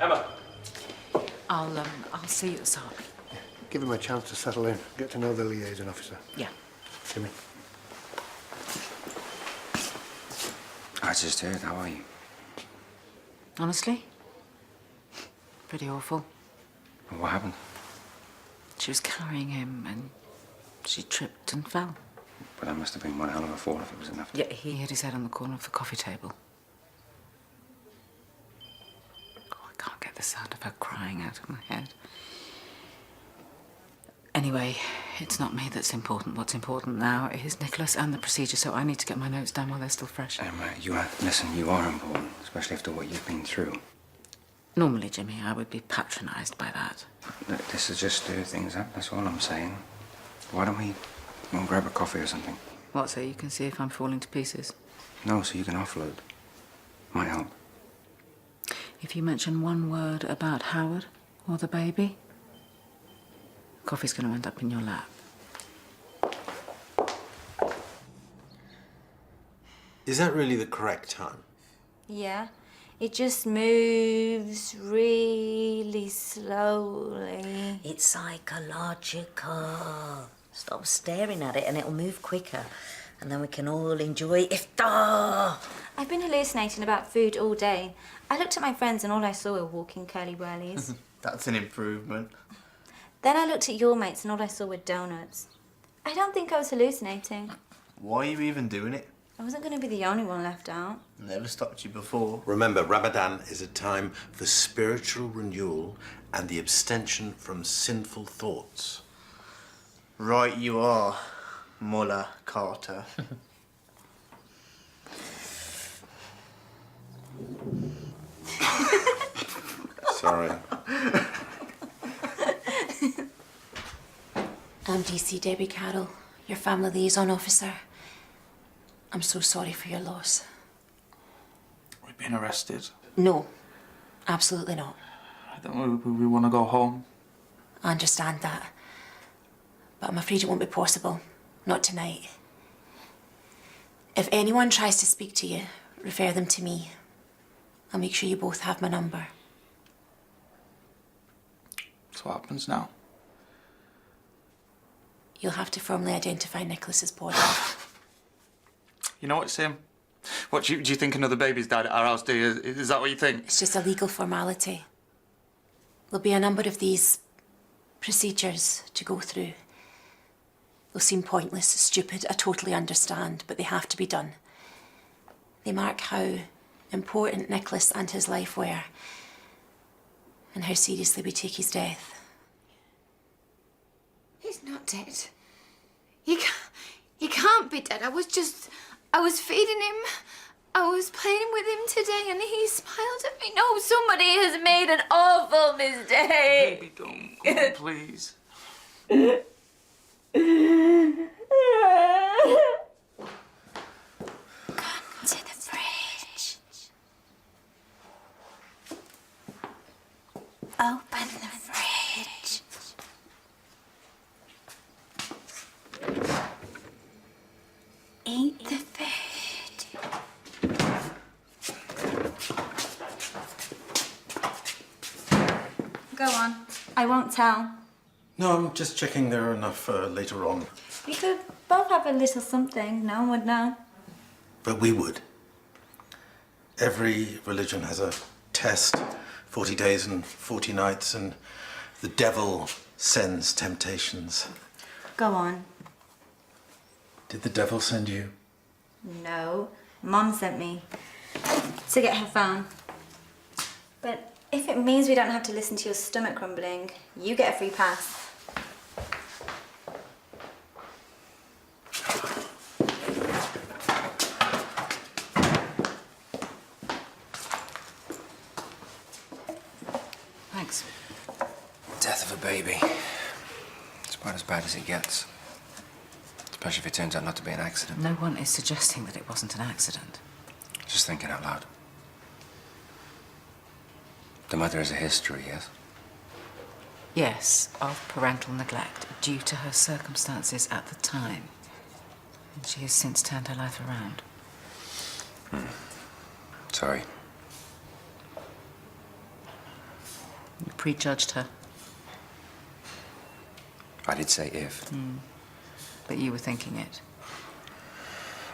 Emma. I'll see you at SARC. Give him a chance to settle in, get to know the liaison officer. Yeah. Jimmy. I just heard. How are you? Honestly? Pretty awful. What happened? She was carrying him and she tripped and fell. But that must have been one hell of a fall if it was enough. Yeah, he hit his head on the corner of the coffee table. Oh, I can't get the sound of her crying out of my head. Anyway, it's not me that's important. What's important now is Nicholas and the procedure, so I need to get my notes down while they're still fresh. Emma, listen, you are important, especially after what you've been through. Normally, Jimmy, I would be patronised by that. Look, this is just stir things up, that's all I'm saying. Why don't we go and grab a coffee or something? What, so you can see if I'm falling to pieces? No, so you can offload. Might help. If you mention one word about Howard or the baby, coffee's going to end up in your lap. Is that really the correct time? Yeah. It just moves really slowly. It's psychological. Stop staring at it and it'll move quicker. And then we can all enjoy iftar. I've been hallucinating about food all day. I looked at my friends and all I saw were walking curly-whirlies. That's an improvement. Then I looked at your mates and all I saw were donuts. I don't think I was hallucinating. Why are you even doing it? I wasn't going to be the only one left out. Never stopped you before. Remember, Ramadan is a time for spiritual renewal and the abstention from sinful thoughts. Right you are, Mullah Carter. Sorry. I'm DC Debbie Carroll, your family liaison officer. I'm so sorry for your loss. We've been arrested. No, absolutely not. I think we want to go home. I understand that. But I'm afraid it won't be possible. Not tonight. If anyone tries to speak to you, refer them to me. I'll make sure you both have my number. So what happens now? You'll have to formally identify Nicholas's body. You know what, Sim? What, do you think another baby's died at our house, do you? Is that what you think? It's just a legal formality. There'll be a number of these procedures to go through. They'll seem pointless, stupid, I totally understand, but they have to be done. They mark how important Nicholas and his life were, and how seriously we take his death. He's not dead. He can't be dead. I was feeding him. I was playing with him today and he smiled at me. No, somebody has made an awful mistake. Baby, don't. Come on, please. Come to the fridge. Open the fridge. Eat the food. Go on. I won't tell. No, I'm just checking there are enough later on. We could both have a little something. No one would know. But we would. Every religion has a test, 40 days and 40 nights, and the devil sends temptations. Go on. Did the devil send you? No. Mom sent me to get her phone. But if it means we don't have to listen to your stomach grumbling, you get a free pass. Thanks. Death of a baby. It's about as bad as it gets. Especially if it turns out not to be an accident. No one is suggesting that it wasn't an accident. Just thinking out loud. The mother has a history, yes? Yes, of parental neglect due to her circumstances at the time. And she has since turned her life around. Sorry. prejudged her. I did say if. But you were thinking it.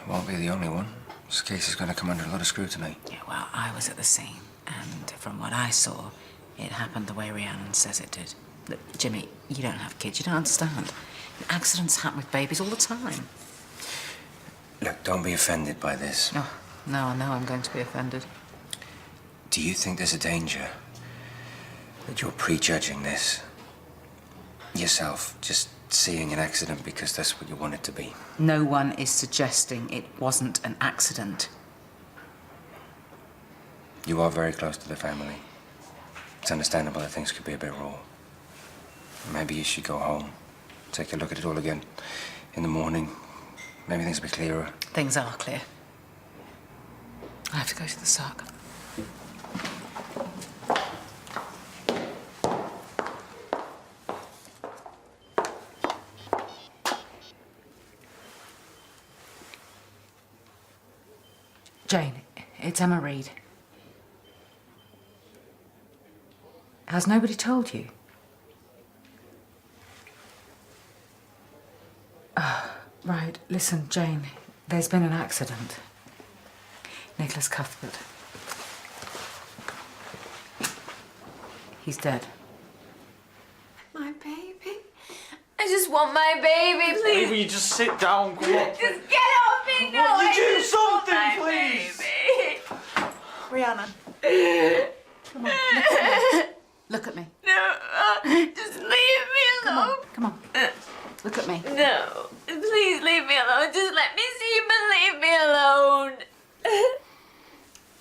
Won't be the only one. This case is going to come under a lot of scrutiny. Yeah, well, I was at the scene, and from what I saw, it happened the way Rhiannon says it did. Look, Jimmy, you don't have kids, you don't understand. Accidents happen with babies all the time. Look, don't be offended by this. Oh, no, I know I'm going to be offended. Do you think there's a danger that you're prejudging this? Yourself, just seeing an accident because that's what you want it to be? No one is suggesting it wasn't an accident. You are very close to the family. It's understandable that things could be a bit raw. Maybe you should go home, take a look at it all again in the morning. Maybe things will be clearer. Things are clear. I have to go to the sock. Jane, it's Emma Reed. Has nobody told you? Right, listen, Jane, there's been an accident. Nicholas Cuthbert. He's dead. My baby. I just want my baby, please. Baby, just sit down, come on. Just get off me, no. Will you I do just want something, my please? baby. Rhiannon. Come on, look at me. No, just leave me alone. Come on. Look at me. No, please leave me alone. Just let me see you, but leave me alone.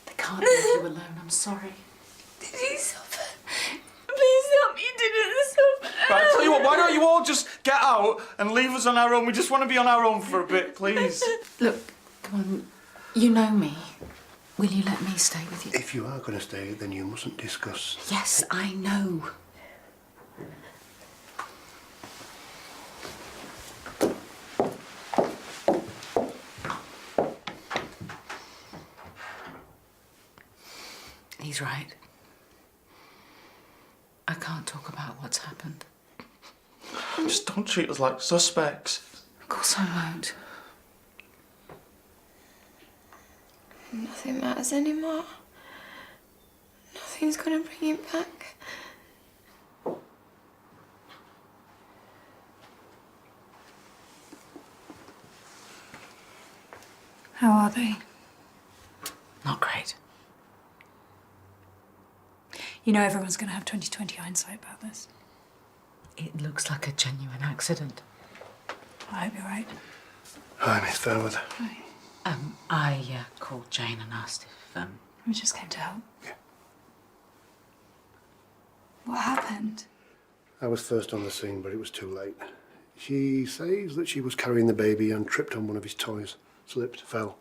They can't leave you alone, I'm sorry. Did he suffer? Please tell me you didn't suffer. Right, I tell you what, why don't you all just get out and leave us on our own? We just want to be on our own for a bit, please. Look, come on. You know me. Will you let me stay with you? If you are going to stay, then you mustn't discuss. Yes, I know. He's right. I can't talk about what's happened. Just don't treat us like suspects. Of course I won't. Nothing matters anymore. Nothing's gonna bring him back. How are they? Not great. You know everyone's going to have 20/20 hindsight about this. It looks like a genuine accident. I hope you're right. Hi, Miss Fairweather. Right. I called Jane and asked if, We just came to help. Yeah. What happened? I was first on the scene, but it was too late. She says that she was carrying the baby and tripped on one of his toys. Slipped, fell.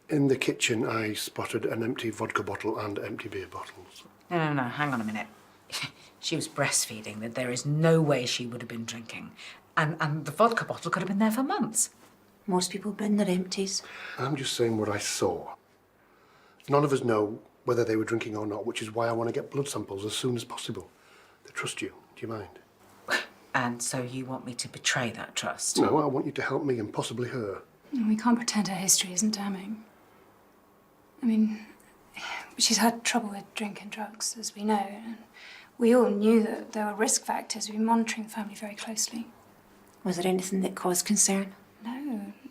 In the kitchen, I spotted an empty vodka bottle and empty beer bottles. No, hang on a minute. She was breastfeeding, that there is no way she would have been drinking. And the vodka bottle could have been there for months. Most people bring their empties. I'm just saying what I saw. None of us know whether they were drinking or not, which is why I want to get blood samples as soon as possible. They trust you. Do you mind? And so you want me to betray that trust? No, I want you to help me and possibly her. We can't pretend her history isn't damning. I mean, she's had trouble with drink and drugs, as we know. And we all knew that there were risk factors. We've been monitoring the family very closely. Was there anything that caused concern?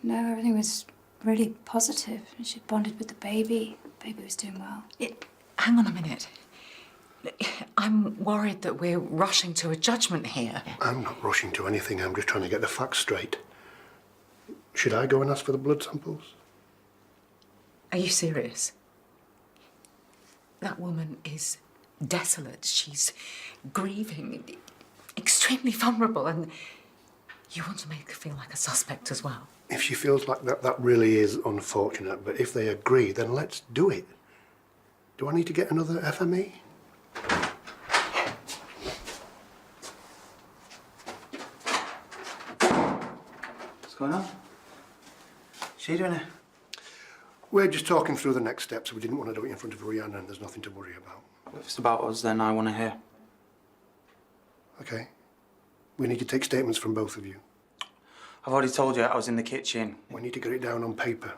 No, everything was really positive. She bonded with the baby. The baby was doing well. Hang on a minute. I'm worried that we're rushing to a judgment here. I'm not rushing to anything. I'm just trying to get the facts straight. Should I go and ask for the blood samples? Are you serious? That woman is desolate. She's grieving, extremely vulnerable, and you want to make her feel like a suspect as well. If she feels like that, that really is unfortunate. But if they agree, then let's do it. Do I need to get another FME? What's going on? What's she doing here? We're just talking through the next steps. We didn't want to do it in front of Rhiannon, and there's nothing to worry about. If it's about us, then I want to hear. Okay. We need to take statements from both of you. I've already told you I was in the kitchen. We need to get it down on paper.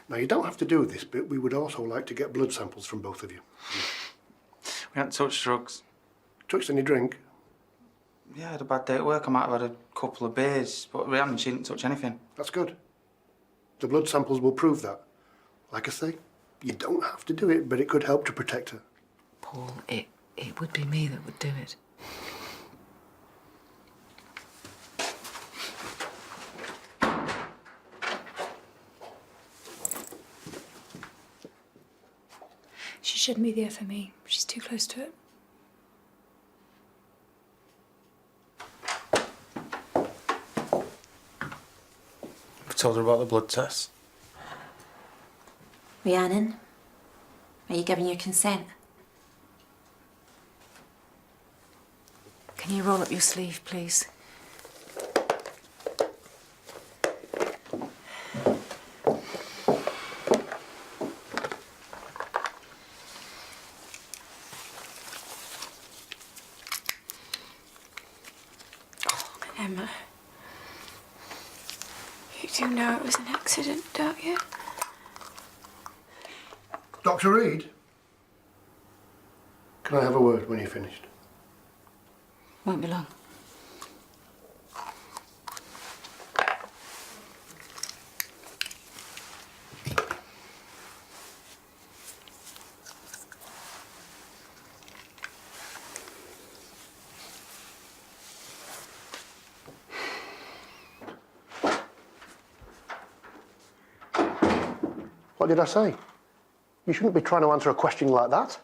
Now, you don't have to do this, but we would also like to get blood samples from both of you. We haven't touched drugs. Touched any drink? Yeah, I had a bad day at work. I might have had a couple of beers, but Rhiannon, she didn't touch anything. That's good. The blood samples will prove that. Like I say, you don't have to do it, but it could help to protect her. Paul, it would be me that would do it. She shouldn't be there for me. She's too close to it. I've told her about the blood test. Rhiannon, are you giving your consent? Can you roll up your sleeve, please? Emma, you do know it was an accident, don't you? Dr. Reed? Can I have a word when you're finished? Won't be long. What did I say? You shouldn't be trying to answer a question like that.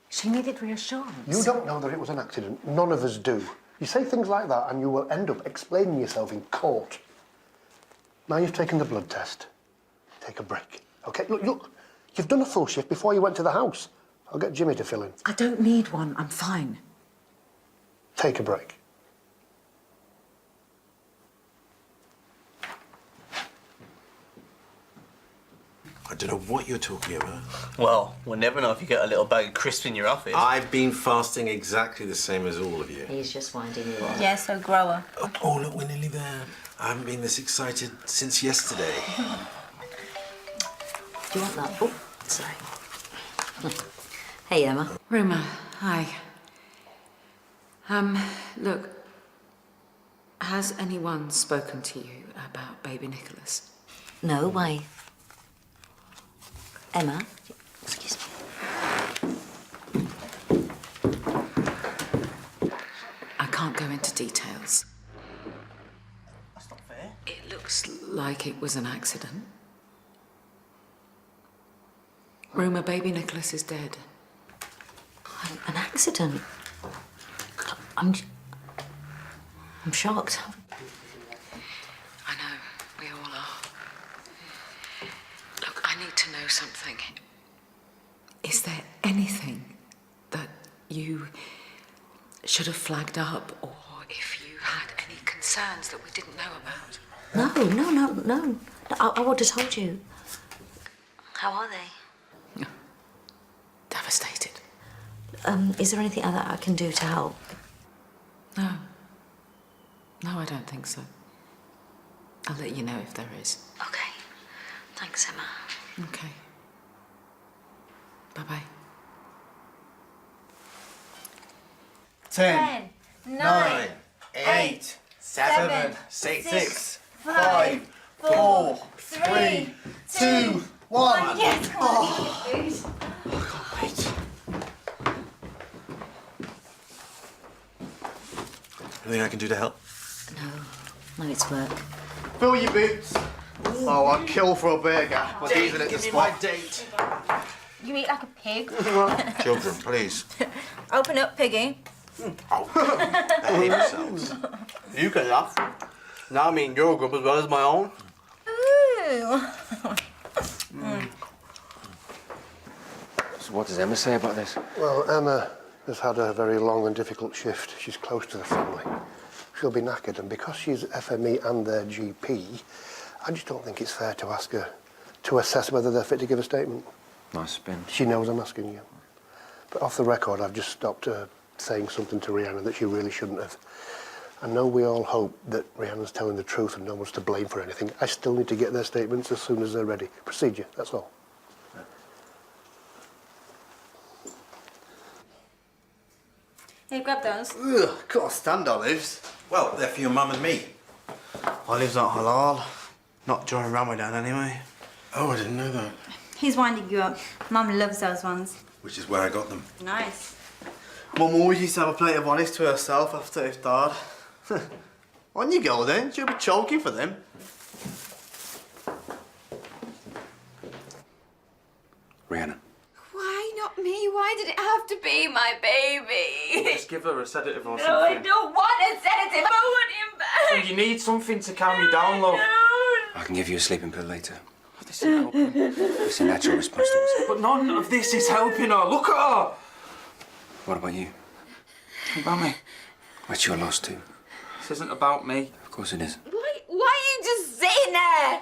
She needed reassurance. You don't know that it was an accident. None of us do. You say things like that and you will end up explaining yourself in court. Now you've taken the blood test. Take a break. Okay, look. You've done a full shift before you went to the house. I'll get Jimmy to fill in. I don't need one. I'm fine. Take a break. I don't know what you're talking about. Well, we'll never know if you get a little bag of crisps in your office. I've been fasting exactly the same as all of you. He's just winding you up. Yeah, so grower. Oh, look, we're nearly there. I haven't been this excited since yesterday. Do you want that? Oh, sorry. Hey, Emma. Rumour, hi. Look, has anyone spoken to you about baby Nicholas? No, why? Emma, excuse me. I can't go into details. That's not fair. It looks like it was an accident. Rumour, baby Nicholas is dead. An accident? I'm shocked. I know, we all are. Look, I need to know something. Is there anything that you should have flagged up, or if you had any concerns that we didn't know about? No. I would have told you. How are they? Devastated. Is there anything that I can do to help? No. No, I don't think so. I'll let you know if there is. Okay. Thanks, Emma. Okay. Bye-bye. 10, 9, 8, 7, 6, 5, 4, 3, 2, 1. Yes, come on, eat your food. I can't wait. Anything I can do to help? No, it's work. Fill your boots. Oh, I'd kill for a burger. But these are at the Give me my spot. date. You eat like a pig. Children, please. Open up, piggy. Behave yourselves. You can laugh. Now I mean your group as well as my own. Ooh. So what does Emma say about this? Well, Emma has had a very long and difficult shift. She's close to the family. She'll be knackered, and because she's FME and their GP, I just don't think it's fair to ask her to assess whether they're fit to give a statement. Nice spin. She knows I'm asking you. But off the record, I've just stopped her saying something to Rihanna that she really shouldn't have. I know we all hope that Rihanna's telling the truth and no one's to blame for anything. I still need to get their statements as soon as they're ready. Procedure, that's all. Hey, grab those. Ugh, can't stand olives. Well, they're for your mum and me. Olives aren't halal. Not during Ramadan, anyway. Oh, I didn't know that. He's winding you up. Mum loves those ones. Which is where I got them. Nice. Mum always used to have a plate of olives to herself after iftar. On you go then, she'll be choking for them. Rihanna. Why not me? Why did it have to be my baby? Just give her a sedative or No, something. I don't want a sedative. I want him back. You need something to calm you down, love. I can give you a sleeping pill later. This is helping. It's a natural response to it. But none of this is helping her. Look at her. What about you? What about me? What's your loss too? This isn't about me. Of course it is. Why are you just sitting there?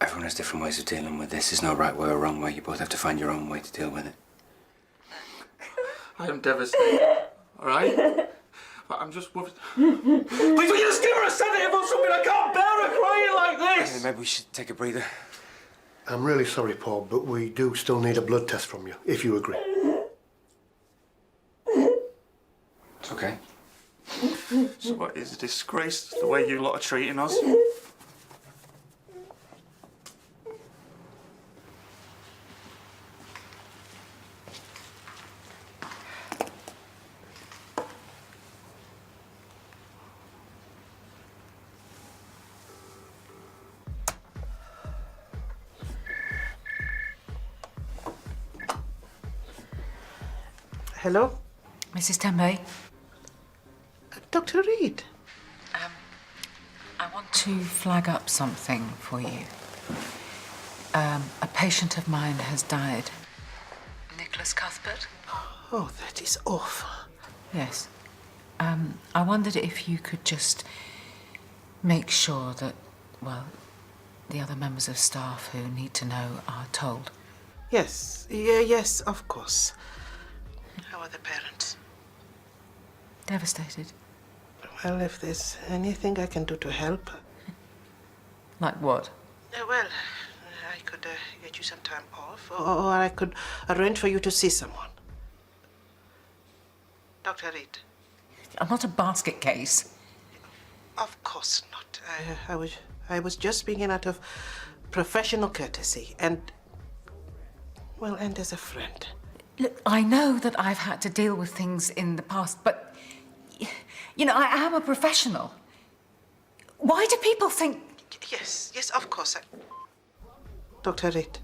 Everyone has different ways of dealing with this. There's no right way or wrong way. You both have to find your own way to deal with it. I am devastated. All right? But I'm just worried. Please, will you just give her a sedative or something? I can't bear her crying like this. Maybe we should take a breather. I'm really sorry, Paul, but we do still need a blood test from you, if you agree. It's okay. So what, is a disgrace the way you lot are treating us? Hello? Mrs. Tembe, Dr. Reed. I want to flag up something for you. A patient of mine has died. Nicholas Cuthbert? Oh, that is awful. Yes. I wondered if you could just make sure that, well, the other members of staff who need to know are told. Yes, yes, of course. How are the parents? Devastated. Well, if there's anything I can do to help. Like what? Well, I could get you some time off, or I could arrange for you to see someone. Dr. Reed. I'm not a basket case. Of course not. I was just speaking out of professional courtesy and, well, and as a friend. Look, I know that I've had to deal with things in the past, but, you know, I am a professional. Why do people think... Yes, of course. Dr. Reed.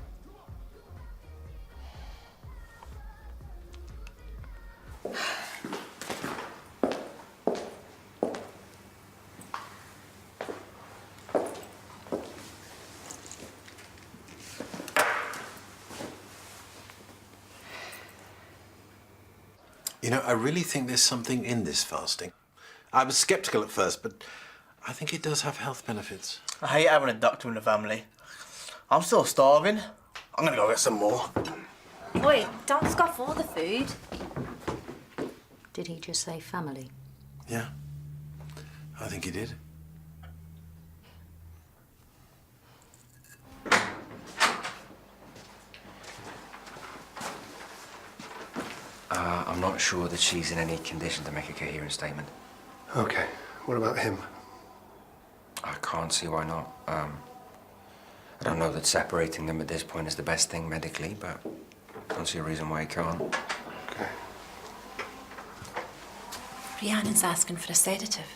You know, I really think there's something in this fasting. I was skeptical at first, but I think it does have health benefits. I hate having a doctor in the family. I'm still starving. I'm gonna go get some more. Wait, don't scoff all the food. Did he just say family? Yeah, I think he did. I'm not sure that she's in any condition to make a coherent statement. Okay, what about him? I can't see why not. I don't know that separating them at this point is the best thing medically, but I don't see a reason why he can't. Okay. Rhiannon's asking for a sedative.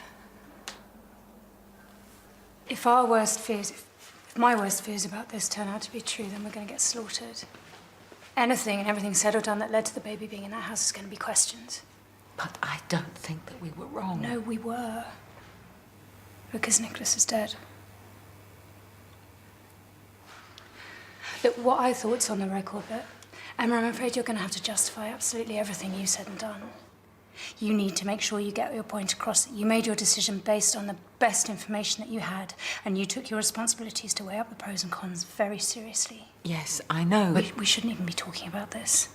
If our worst fears, if my worst fears about this turn out to be true, then we're going to get slaughtered. Anything and everything said or done that led to the baby being in that house is going to be questioned. But I don't think that we were wrong. No, we were. Because Nicholas is dead. Look, what I thought's on the record, but Emma, I'm afraid you're going to have to justify absolutely everything you said and done. You need to make sure you get your point across. You made your decision based on the best information that you had, and you took your responsibilities to weigh up the pros and cons very seriously. Yes, I know. We shouldn't even be talking about this.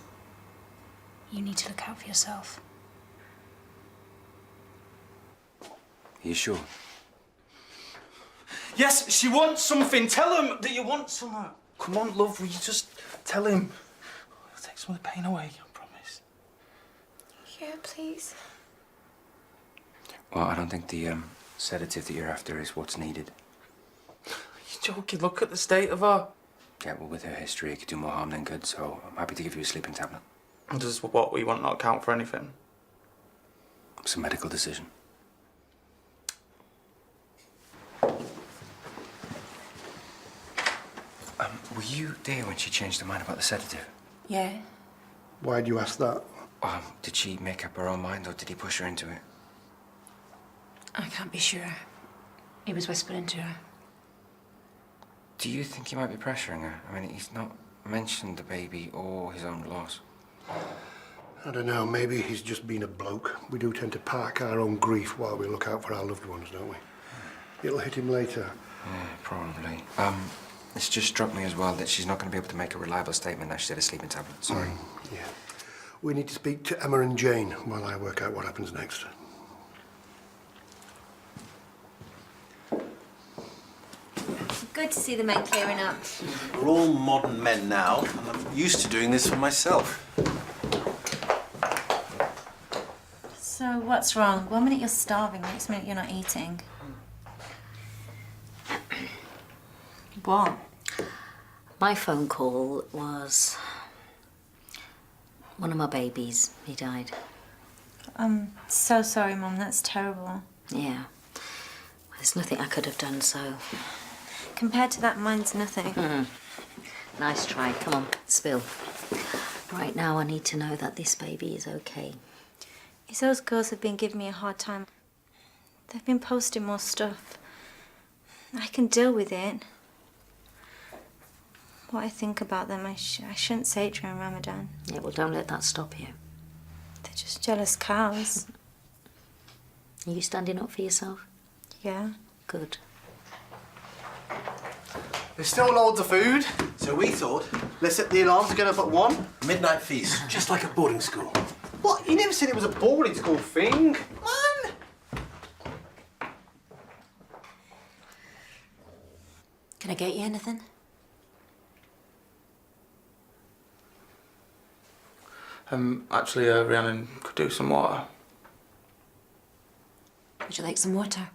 You need to look out for yourself. Are you sure? Yes, she wants something. Tell him that you want something. Come on, love, will you just tell him? It'll take some of the pain away, I promise. Yeah, please. Well, I don't think the sedative that you're after is what's needed. You're joking. Look at the state of her. Yeah, well, with her history, it could do more harm than good, so I'm happy to give you a sleeping tablet. Does what we want not count for anything? It's a medical decision. Were you there when she changed her mind about the sedative? Yeah. Why do you ask that? Did she make up her own mind, or did he push her into it? I can't be sure. He was whispering to her. Do you think he might be pressuring her? I mean, he's not mentioned the baby or his own loss. I don't know, maybe he's just been a bloke. We do tend to park our own grief while we look out for our loved ones, don't we? It'll hit him later. Yeah, probably. It's just struck me as well that she's not going to be able to make a reliable statement now she's had a sleeping tablet. Sorry. Yeah. We need to speak to Emma and Jane while I work out what happens next. Good to see the men clearing up. We're all modern men now, and I'm used to doing this for myself. So what's wrong? One minute you're starving, next minute you're not eating. What? My phone call was one of my babies. He died. I'm so sorry, Mum. That's terrible. Yeah. There's nothing I could have done, so... Compared to that, mine's nothing. Nice try. Come on, spill. Right now, I need to know that this baby is okay. It's those girls have been giving me a hard time. They've been posting more stuff. I can deal with it. What I think about them, I shouldn't say it during Ramadan. Yeah, well, don't let that stop you. They're just jealous cows. Are you standing up for yourself? Yeah. Good. There's still loads of food. So we thought, Let's set the alarms again up at 1. midnight feast. Just like a boarding school. What? You never said it was a boarding school thing. Man! Can I get you anything? Actually, Rhiannon could do some water. Would you like some water?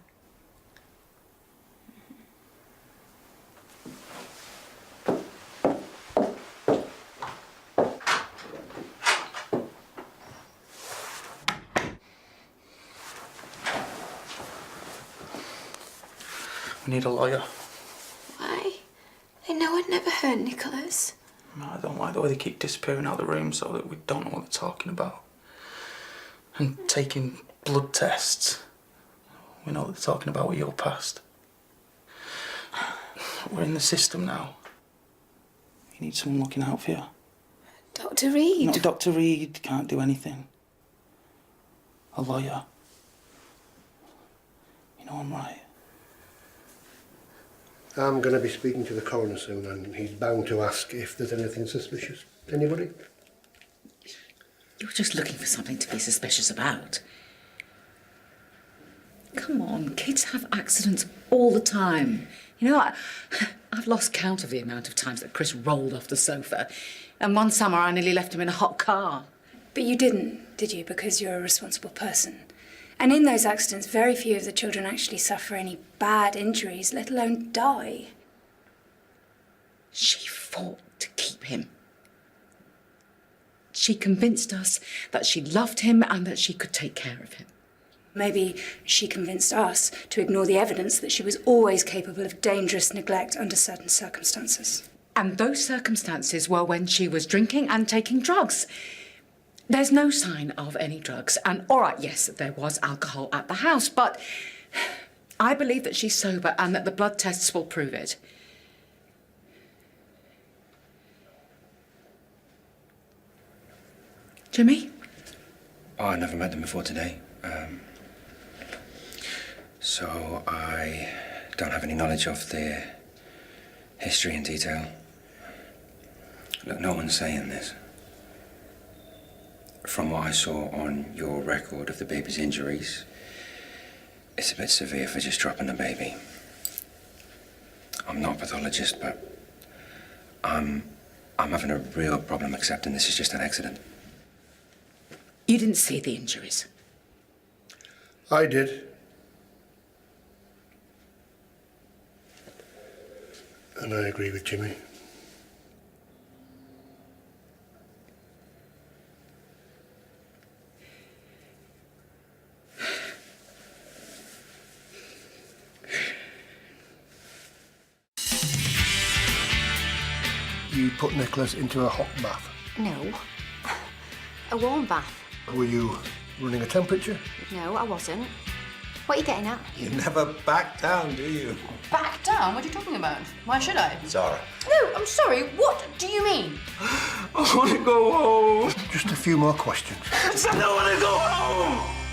We need a lawyer. Why? I know I'd never hurt Nicholas. I don't like the way they keep disappearing out of the room so that we don't know what they're talking about. And taking blood tests. We know that they're talking about your past. We're in the system now. You need someone looking out for you. Dr. Reed. No, Dr. Reed can't do anything. A lawyer. You know I'm right. I'm going to be speaking to the coroner soon, and he's bound to ask if there's anything suspicious. Anybody? You're just looking for something to be suspicious about. Come on, kids have accidents all the time. You know, I've lost count of the amount of times that Chris rolled off the sofa. And one summer I nearly left him in a hot car. But you didn't, did you? Because you're a responsible person. And in those accidents, very few of the children actually suffer any bad injuries, let alone die. She fought to keep him. She convinced us that she loved him and that she could take care of him. Maybe she convinced us to ignore the evidence that she was always capable of dangerous neglect under certain circumstances. And those circumstances were when she was drinking and taking drugs. There's no sign of any drugs. And all right, yes, there was alcohol at the house, but I believe that she's sober and that the blood tests will prove it. Jimmy? Oh, I never met them before today. So I don't have any knowledge of their history in detail. Look, no one's saying this. From what I saw on your record of the baby's injuries, it's a bit severe for just dropping the baby. I'm not a pathologist, but I'm having a real problem accepting this is just an accident. You didn't see the injuries? I did. And I agree with Jimmy. You put Nicholas into a hot bath. No. A warm bath. Were you running a temperature? No, I wasn't. What are you getting at? You never back down, do you? Back down? What are you talking about? Why should I? Zara. No, I'm sorry. What do you mean? I want to go home. Just a few more questions. I don't want to go home.